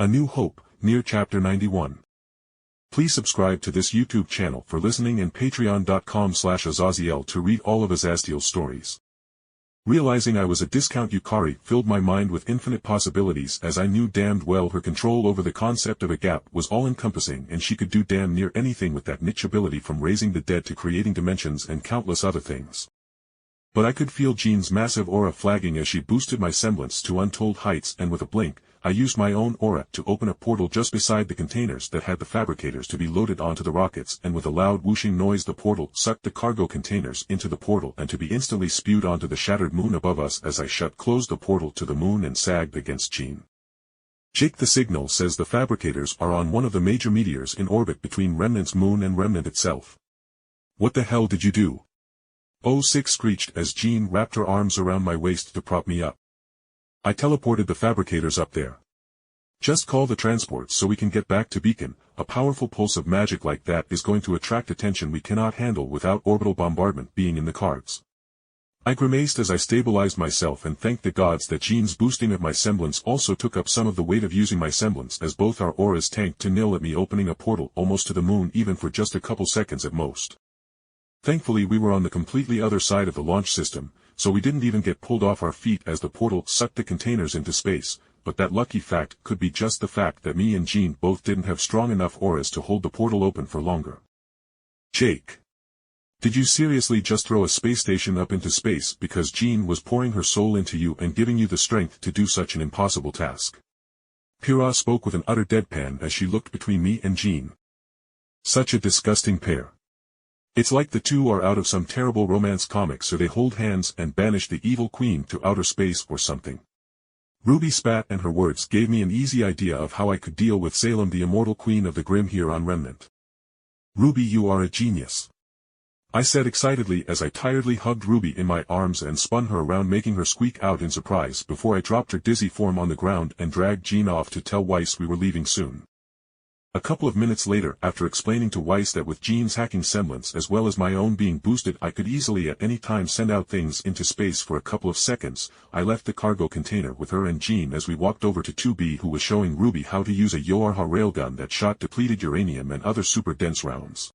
A New Hope, Nier Chapter 91. Please subscribe to this YouTube channel for listening and patreon.com/Azazyel to read all of Azazyel's stories. Realizing I was a discount Yukari filled my mind with infinite possibilities, as I knew damned well her control over the concept of a gap was all-encompassing and she could do damn near anything with that niche ability, from raising the dead to creating dimensions and countless other things. But I could feel Jean's massive aura flagging as she boosted my semblance to untold heights, and with a blink, I used my own aura to open a portal just beside the containers that had the fabricators to be loaded onto the rockets, and with a loud whooshing noise the portal sucked the cargo containers into the portal and to be instantly spewed onto the shattered moon above us as I closed the portal to the moon and sagged against Jean. Jake, the signal says the fabricators are on one of the major meteors in orbit between Remnant's moon and Remnant itself. What the hell did you do? Oh, Six screeched as Jean wrapped her arms around my waist to prop me up. I teleported the fabricators up there. Just call the transport so we can get back to Beacon. A powerful pulse of magic like that is going to attract attention we cannot handle without orbital bombardment being in the cards. I grimaced as I stabilized myself and thanked the gods that Jean's boosting of my semblance also took up some of the weight of using my semblance, as both our auras tanked to nil at me opening a portal almost to the moon, even for just a couple seconds at most. Thankfully we were on the completely other side of the launch system, so we didn't even get pulled off our feet as the portal sucked the containers into space, but that lucky fact could be just the fact that me and Jean both didn't have strong enough auras to hold the portal open for longer. Jake. Did you seriously just throw a space station up into space because Jean was pouring her soul into you and giving you the strength to do such an impossible task? Pyrrha spoke with an utter deadpan as she looked between me and Jean. Such a disgusting pair. It's like the two are out of some terrible romance comic, so they hold hands and banish the evil queen to outer space or something. Ruby spat, and her words gave me an easy idea of how I could deal with Salem, the immortal queen of the Grim here on Remnant. Ruby, you are a genius, I said excitedly as I tiredly hugged Ruby in my arms and spun her around, making her squeak out in surprise before I dropped her dizzy form on the ground and dragged Jean off to tell Weiss we were leaving soon. A couple of minutes later, after explaining to Weiss that with Jean's hacking semblance as well as my own being boosted I could easily at any time send out things into space for a couple of seconds, I left the cargo container with her and Jean as we walked over to 2B, who was showing Ruby how to use a Yorha railgun that shot depleted uranium and other super dense rounds.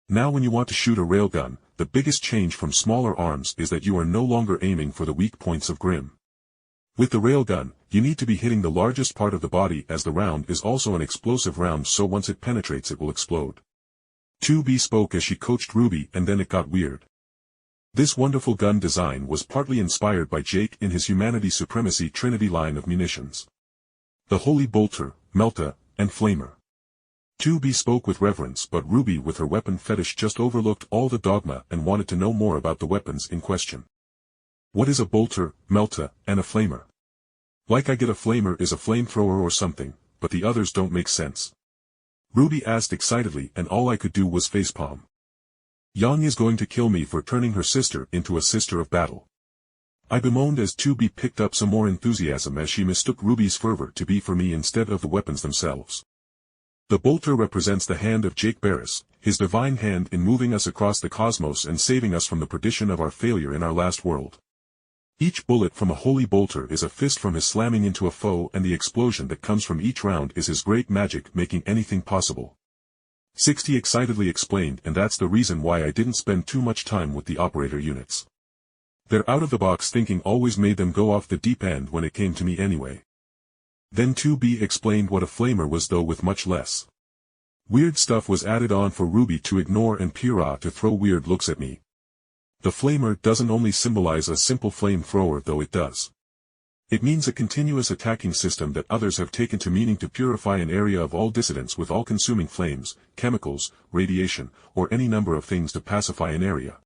Now when you want to shoot a railgun, the biggest change from smaller arms is that you are no longer aiming for the weak points of Grim. With the railgun, you need to be hitting the largest part of the body, as the round is also an explosive round, so once it penetrates it will explode. 2B spoke as she coached Ruby, and then it got weird. This wonderful gun design was partly inspired by Jake in his Humanity Supremacy Trinity line of munitions. The Holy Bolter, Melta, and Flamer. 2B spoke with reverence, but Ruby with her weapon fetish just overlooked all the dogma and wanted to know more about the weapons in question. What is a bolter, Melta, and a flamer? Like I get a flamer is a flamethrower or something, but the others don't make sense. Ruby asked excitedly, and all I could do was facepalm. Yang is going to kill me for turning her sister into a sister of battle. I bemoaned as 2B picked up some more enthusiasm as she mistook Ruby's fervor to be for me instead of the weapons themselves. The bolter represents the hand of Jake Barris, his divine hand in moving us across the cosmos and saving us from the perdition of our failure in our last world. Each bullet from a holy bolter is a fist from his slamming into a foe, and the explosion that comes from each round is his great magic making anything possible. 60 excitedly explained, and that's the reason why I didn't spend too much time with the operator units. Their out-of-the-box thinking always made them go off the deep end when it came to me anyway. Then 2B explained what a flamer was, though with much less. Weird stuff was added on for Ruby to ignore and Pyrrha to throw weird looks at me. The flamer doesn't only symbolize a simple flamethrower, though it does. It means a continuous attacking system that others have taken to meaning to purify an area of all dissidents with all-consuming flames, chemicals, radiation, or any number of things to pacify an area.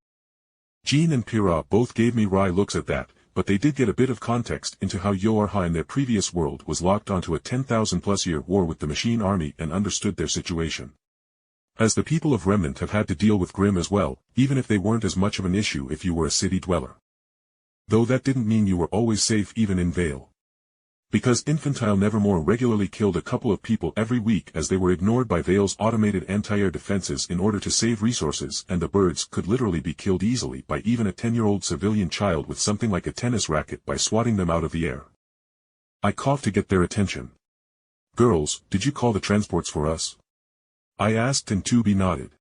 Jean and Pyrrha both gave me wry looks at that, but they did get a bit of context into how Yorha in their previous world was locked onto a 10,000-plus year war with the machine army and understood their situation. As the people of Remnant have had to deal with Grim as well, even if they weren't as much of an issue if you were a city dweller. Though that didn't mean you were always safe even in Vale. Because Infantile Nevermore regularly killed a couple of people every week as they were ignored by Vale's automated anti-air defenses in order to save resources, and the birds could literally be killed easily by even a 10-year-old civilian child with something like a tennis racket by swatting them out of the air. I coughed to get their attention. Girls, did you call the transports for us? I asked and 2B nodded.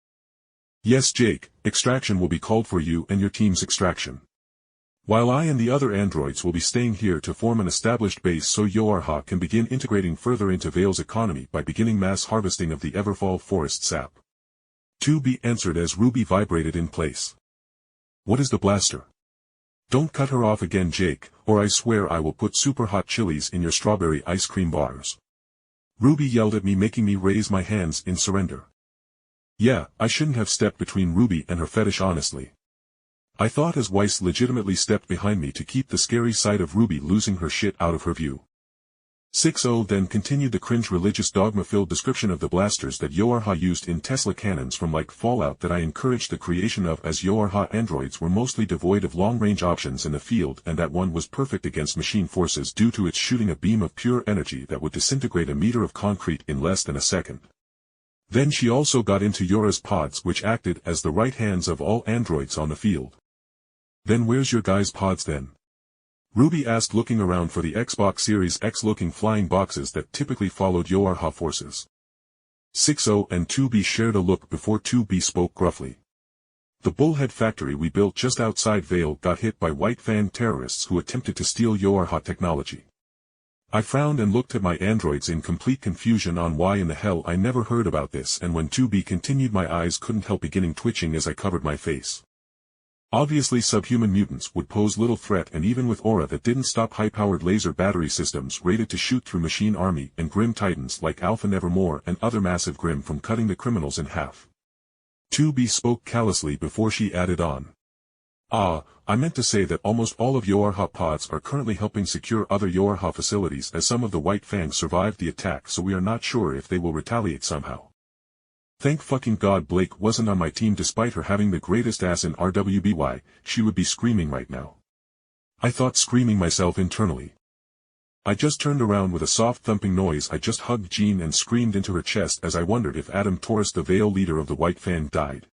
Yes Jake, extraction will be called for you and your team's extraction. While I and the other androids will be staying here to form an established base so Yorha can begin integrating further into Vale's economy by beginning mass harvesting of the Everfall forest sap. 2B answered as Ruby vibrated in place. What is the blaster? Don't cut her off again Jake, or I swear I will put super hot chilies in your strawberry ice cream bars. Ruby yelled at me making me raise my hands in surrender. Yeah, I shouldn't have stepped between Ruby and her fetish honestly. I thought as Weiss legitimately stepped behind me to keep the scary sight of Ruby losing her shit out of her view. 6-0 then continued the cringe religious dogma-filled description of the blasters that Yorha used in Tesla cannons from like Fallout that I encouraged the creation of as Yorha androids were mostly devoid of long-range options in the field and that one was perfect against machine forces due to its shooting a beam of pure energy that would disintegrate a meter of concrete in less than a second. Then she also got into Yora's pods which acted as the right hands of all androids on the field. Then where's your guys' pods then? Ruby asked looking around for the Xbox Series X looking flying boxes that typically followed Yorha forces. 6-0 and 2B shared a look before 2B spoke gruffly. The Bullhead factory we built just outside Vale got hit by White Fang terrorists who attempted to steal Yorha technology. I frowned and looked at my androids in complete confusion on why in the hell I never heard about this and when 2B continued my eyes couldn't help beginning twitching as I covered my face. Obviously subhuman mutants would pose little threat and even with aura that didn't stop high-powered laser battery systems rated to shoot through machine army and grim titans like Alpha Nevermore and other massive grim from cutting the criminals in half. 2B spoke callously before she added on. I meant to say that almost all of Yorha pods are currently helping secure other Yorha facilities as some of the White Fangs survived the attack so we are not sure if they will retaliate somehow. Thank fucking God Blake wasn't on my team despite her having the greatest ass in RWBY, she would be screaming right now. I thought screaming myself internally. I just turned around with a soft thumping noise. I just hugged Jean and screamed into her chest as I wondered if Adam Taurus the Vale leader of the White Fang died.